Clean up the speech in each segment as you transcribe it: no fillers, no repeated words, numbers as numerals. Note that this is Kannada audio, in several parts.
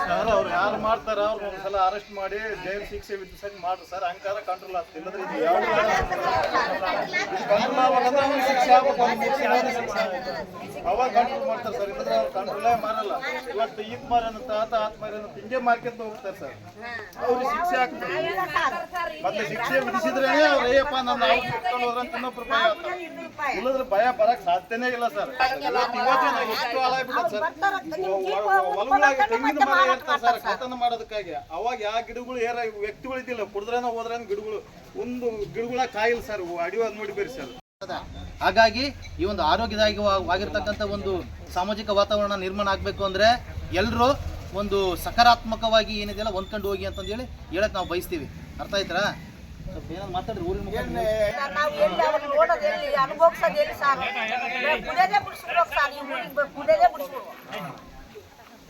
ಸರ್ ಅವ್ರು ಯಾರು ಮಾಡ್ತಾರ ಅವ್ರು ಒಂದ್ಸಲ ಅರೆಸ್ಟ್ ಮಾಡಿ ಜೈಲ್ ಶಿಕ್ಷೆ ವಿಧಿಸಂಗ್ ಮಾಡ್ರಿ ಸರ್. ಹಂಗಾರ ಕಂಟ್ರೋಲ್ ಆಗ್ತದೆ. ಇಲ್ಲದ್ರೆ ಇದು ಕಂಟ್ರೋಲ್ ಆಗುವಾಗ ಶಿಕ್ಷೆ ಆಗ್ಬೇಕು, ಅವಾಗ ಕಂಟ್ರೋಲ್ ಮಾಡ್ತಾರೆ ಸರ್. ಇಲ್ಲದ್ರೆ ಅವ್ರು ಕಂಟ್ರೋಲೇ ಮಾಡಲ್ಲ. ಇವತ್ತು ಈದ್ ಮಾರನಂತ ಆತ್ ಮಾರನಂತ ಹಿಂಗೆ ಮಾರ್ಕೆಟ್ ಹೋಗ್ತಾರೆ ಸರ್. ಅವ್ರಿಗೆ ಶಿಕ್ಷೆ ಆಗ್ತದೆ. ಮತ್ತೆ ಶಿಕ್ಷೆ ವಿಧಿಸಿದ್ರೆ ಅವ್ರು ಅಯ್ಯಪ್ಪ ನನ್ನ ಅವ್ರು ಕಿತ್ಕೊಂಡು ಹೋದ್ರಂತ ಇನ್ನೊಬ್ರು ಭಯ ಆಗ್ತಾರೆ. ಇಲ್ಲದ್ರೆ ಭಯ ಬರಕ್ ಸಾಧ್ಯನೇ ಇಲ್ಲ ಸರ್. ಇವತ್ತು ಎಷ್ಟು ಹಾಳಾಗ್ಬಿಟ್ಟೆ ಸರ್. ಹೊಲಗಳಾಗಿ ತೆಂಗಿನ ಮರ ಇರ್ತಾರೆ ಸರ್ ಕತನ ಮಾಡೋದಕ್ಕಾಗಿ. ಅವಾಗ ಯಾವ ಗಿಡಗಳು ಏರ ವ್ಯಕ್ತಿಗಳು ಇದ್ದಿಲ್ಲ, ಕುಡಿದ್ರೇನ ಹೋದ್ರೇನ ಗಿಡಗಳು ಒಂದು ಗಿಡಗಳ ಕಾಯಿಲ್ಲ ಸರ್. ಅಡಿಯೋದು ನೋಡಿ ಬೇರೆ ಸರ್. ಹಾಗಾಗಿ ಈ ಒಂದು ಆರೋಗ್ಯದಾಯಕವಾಗಿರ್ತಕ್ಕಂಥ ಒಂದು ಸಾಮಾಜಿಕ ವಾತಾವರಣ ನಿರ್ಮಾಣ ಆಗಬೇಕು ಅಂದರೆ ಎಲ್ಲರೂ ಒಂದು ಸಕಾರಾತ್ಮಕವಾಗಿ ಏನಿದೆಯಲ್ಲ ಹೊಂದ್ಕೊಂಡು ಹೋಗಿ ಅಂತಂದೇಳಿ ಹೇಳಕ್ ನಾವು ಬಯಸ್ತೀವಿ. ಅರ್ಥ ಆಯ್ತಾ? ಸ್ವಲ್ಪ ಏನಾದ್ರು ಮಾತಾಡ್ರಿ. ಊರಿನ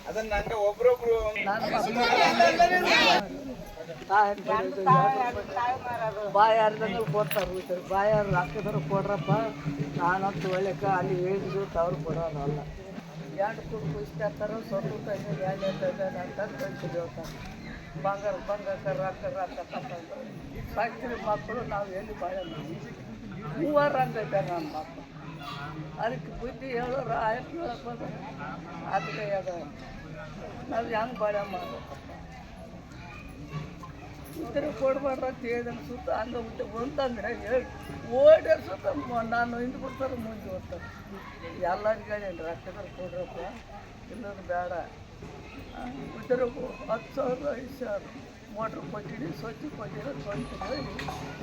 ಅದನ್ನ ನಂಗೆ ಒಬ್ರೊಬ್ರು ಬಾಯಾರ್ದಂಗೆ ಕೊಡ್ತಾರೆ. ಬಾಯಾರು ಹಾಕಿದ್ರು ಕೊಡ್ರಪ್ಪ, ನಾನಂತೂ ಒಳ್ಳೆಕ ಅಲ್ಲಿ ಹೇಳಿದ್ರು ಅವ್ರು ಕೊಡೋದಲ್ಲ. ಎರಡು ಕುಡ್ಕು ಇಷ್ಟ ಆಗ್ತಾರೋ ಸ್ವಲ್ಪ ಕೈಗೆ ಎರಡು ಅಂತ ಕಳ್ಸಿದ್ವಿ ಹೋಗ್ತಾರೆ. ಬಂಗಾರ ರೊಕ್ಕ ತಗೊಂಡು ಫ್ಯಾಕ್ಟ್ರಿ ಮಕ್ಕಳು ನಾವು ಎಲ್ಲಿ ಬಾಯ ಮೂವರು ಹಂಗೈತೆ ನನ್ನ ಮಕ್ಕಳು. ಅದಕ್ಕೆ ಬುದ್ಧಿ ಹೇಳೋರು ಆಯ್ತು ಹೇಳಕ್ಕೆ ಅದಕ್ಕೆ ಅದ ನಾವು ಹೆಂಗೆ ಬಾಳೆ ಮಾಡಬೇಕು. ಇತರ ಕೊಡ್ಬಾರ್ದು ಅಂತ ಹೇಳಿದ್ರೆ ಸುತ್ತ ಹಂಗೆ ಬಿಟ್ಟು ಬಂತಂದ್ರೆ ಹೇಳಿ ಓಡ್ಯಾರ ಸುತ್ತ ನಾನು ಹಿಂದೆ ಬಿಡ್ತಾರೆ ಮುಂದೆ ಹೋಗ್ತಾರೆ. ಎಲ್ಲರಿಗೂ ಹೇಳೇನು ರೊಕ್ಕದಾರ ಕೊಡ್ರಪ್ಪ, ಇನ್ನೊಂದು ಬೇಡ. ಇತರ 10,000 5,000 ಮೋಟ್ರ್ ಕೊಟ್ಟಿಡಿ, ಸ್ವಚ್ಛ ಕೊಟ್ಟಿರೋ ಸ್ವಂತ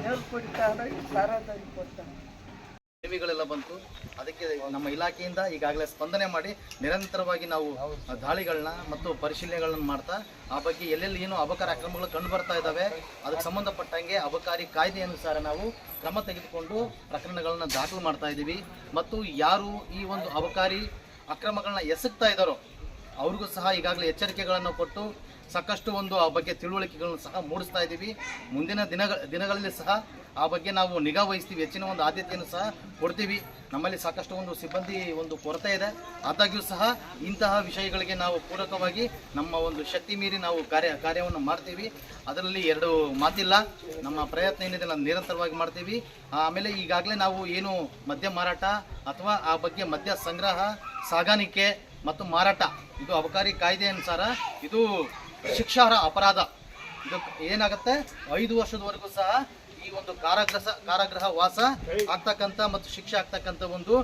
ಹೇಳ್ಕೊಡಿ ತಗೊಂಡೋಗಿ ಸಾರಾದಾಗಿ ಕೊಡ್ತಾನೆ. ಸೇವೆಗಳೆಲ್ಲ ಬಂತು. ಅದಕ್ಕೆ ನಮ್ಮ ಇಲಾಖೆಯಿಂದ ಈಗಾಗಲೇ ಸ್ಪಂದನೆ ಮಾಡಿ ನಿರಂತರವಾಗಿ ನಾವು ದಾಳಿಗಳನ್ನ ಮತ್ತು ಪರಿಶೀಲನೆಗಳನ್ನ ಮಾಡ್ತಾ ಆ ಬಗ್ಗೆ ಎಲ್ಲೆಲ್ಲಿ ಏನು ಅಬಕಾರಿ ಅಕ್ರಮಗಳು ಕಂಡು ಬರ್ತಾ ಇದ್ದಾವೆ ಅದಕ್ಕೆ ಸಂಬಂಧಪಟ್ಟಂಗೆ ಅಬಕಾರಿ ಕಾಯ್ದೆ ಅನುಸಾರ ನಾವು ಕ್ರಮ ತೆಗೆದುಕೊಂಡು ಪ್ರಕರಣಗಳನ್ನ ದಾಖಲು ಮಾಡ್ತಾ ಇದ್ದೀವಿ. ಮತ್ತು ಯಾರು ಈ ಒಂದು ಅಬಕಾರಿ ಅಕ್ರಮಗಳನ್ನ ಎಸಗ್ತಾ ಇದ್ದಾರೋ ಅವ್ರಿಗೂ ಸಹ ಈಗಾಗಲೇ ಎಚ್ಚರಿಕೆಗಳನ್ನು ಕೊಟ್ಟು ಸಾಕಷ್ಟು ಒಂದು ಆ ಬಗ್ಗೆ ತಿಳುವಳಿಕೆಗಳನ್ನು ಸಹ ಮೂಡಿಸ್ತಾ ಇದ್ದೀವಿ. ಮುಂದಿನ ದಿನಗಳಲ್ಲಿ ಸಹ ಆ ಬಗ್ಗೆ ನಾವು ನಿಗಾ ವಹಿಸ್ತೀವಿ. ಹೆಚ್ಚಿನ ಒಂದು ಆದ್ಯತೆಯನ್ನು ಸಹ ಕೊಡ್ತೀವಿ. ನಮ್ಮಲ್ಲಿ ಸಾಕಷ್ಟು ಒಂದು ಸಿಬ್ಬಂದಿ ಒಂದು ಕೊರತೆ ಇದೆ. ಆದಾಗ್ಯೂ ಸಹ ಇಂತಹ ವಿಷಯಗಳಿಗೆ ನಾವು ಪೂರಕವಾಗಿ ನಮ್ಮ ಒಂದು ಶಕ್ತಿ ಮೀರಿ ನಾವು ಕಾರ್ಯವನ್ನು ಮಾಡ್ತೀವಿ. ಅದರಲ್ಲಿ ಎರಡು ಮಾತಿಲ್ಲ. ನಮ್ಮ ಪ್ರಯತ್ನ ಏನಿದೆ ನಾವು ನಿರಂತರವಾಗಿ ಮಾಡ್ತೀವಿ. ಆಮೇಲೆ ಈಗಾಗಲೇ ನಾವು ಏನು ಮದ್ಯ ಮಾರಾಟ ಅಥವಾ ಆ ಬಗ್ಗೆ ಮದ್ಯ ಸಂಗ್ರಹ, ಸಾಗಾಣಿಕೆ ಮತ್ತು ಮಾರಾಟ ಇದು ಅಬಕಾರಿ ಕಾಯ್ದೆ ಅನುಸಾರ ಇದು ಶಿಕ್ಷಾರ್ಹ ಅಪರಾಧ. ಇದು ಏನಾಗುತ್ತೆ 5 ವರ್ಷದವರೆಗೂ ಸಹ ಈ ಒಂದು ಕಾರಾಗೃಹ ವಾಸ ಆಗ್ತಕ್ಕಂಥ ಮತ್ತು ಶಿಕ್ಷೆ ಆಗ್ತಕ್ಕಂಥ ಒಂದು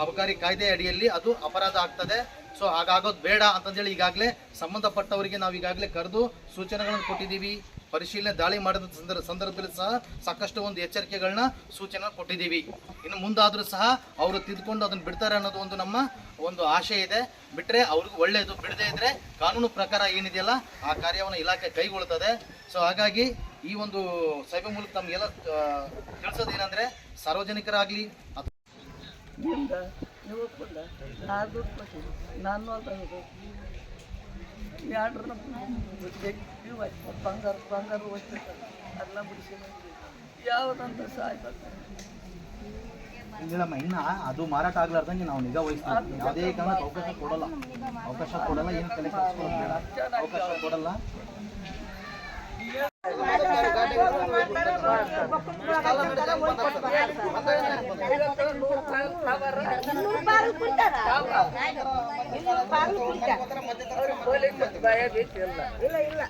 ಅಬಕಾರಿ ಕಾಯ್ದೆ ಅಡಿಯಲ್ಲಿ ಅದು ಅಪರಾಧ ಆಗ್ತದೆ. ಸೊ ಹಾಗಾಗೋದು ಬೇಡ ಅಂತಂದೇಳಿ ಈಗಾಗಲೇ ಸಂಬಂಧಪಟ್ಟವರಿಗೆ ನಾವು ಈಗಾಗಲೇ ಕರೆದು ಸೂಚನೆಗಳನ್ನು ಕೊಟ್ಟಿದ್ದೀವಿ. ಪರಿಶೀಲನೆ ದಾಳಿ ಮಾಡಿದ ಸಂದರ್ಭದಲ್ಲಿ ಸಹ ಸಾಕಷ್ಟು ಒಂದು ಎಚ್ಚರಿಕೆಗಳನ್ನ ಸೂಚನೆ ಕೊಟ್ಟಿದ್ದೀವಿ. ಇನ್ನು ಮುಂದಾದರೂ ಸಹ ಅವರು ತಿದ್ದುಕೊಂಡು ಅದನ್ನು ಬಿಡ್ತಾರೆ ಅನ್ನೋದು ಒಂದು ನಮ್ಮ ಒಂದು ಆಶೆ ಇದೆ. ಬಿಟ್ಟರೆ ಅವ್ರಿಗೂ ಒಳ್ಳೆಯದು. ಬಿಡದೇ ಇದ್ದರೆ ಕಾನೂನು ಪ್ರಕಾರ ಏನಿದೆಯಲ್ಲ ಆ ಕಾರ್ಯವನ್ನು ಇಲಾಖೆ ಕೈಗೊಳ್ಳುತ್ತದೆ. ಸೊ ಹಾಗಾಗಿ ಈ ಒಂದು ಸಭೆ ಮೂಲಕ ತಮಗೆಲ್ಲ ತಿಳಿಸೋದೇನೆಂದರೆ ಸಾರ್ವಜನಿಕರಾಗಲಿ ಬಂಗಾರ ಓದ್ತಿರ್ತಾರೆ ಅದನ್ನ ಬಿಡಿಸಿ ಯಾವುದಂತ ಸಾಯ್ತಾರೆ. ಇಲ್ಲಮ್ಮ ಇನ್ನು ಅದು ಮಾರಾಟ ಆಗ್ಲಾರ್ದಂಗೆ ನಾವು ನಿಗಾ ವಹಿಸ್ತೀವಿ. ಯಾವುದೇ ಕಾರಣಕ್ಕೆ ಅವಕಾಶ ಕೊಡಲ್ಲ. ಏನು ತಲೆ ಅವಕಾಶ ಕೊಡಲ್ಲ. ಭಯ ಬೇಕಿಲ್ಲ. ಇಲ್ಲ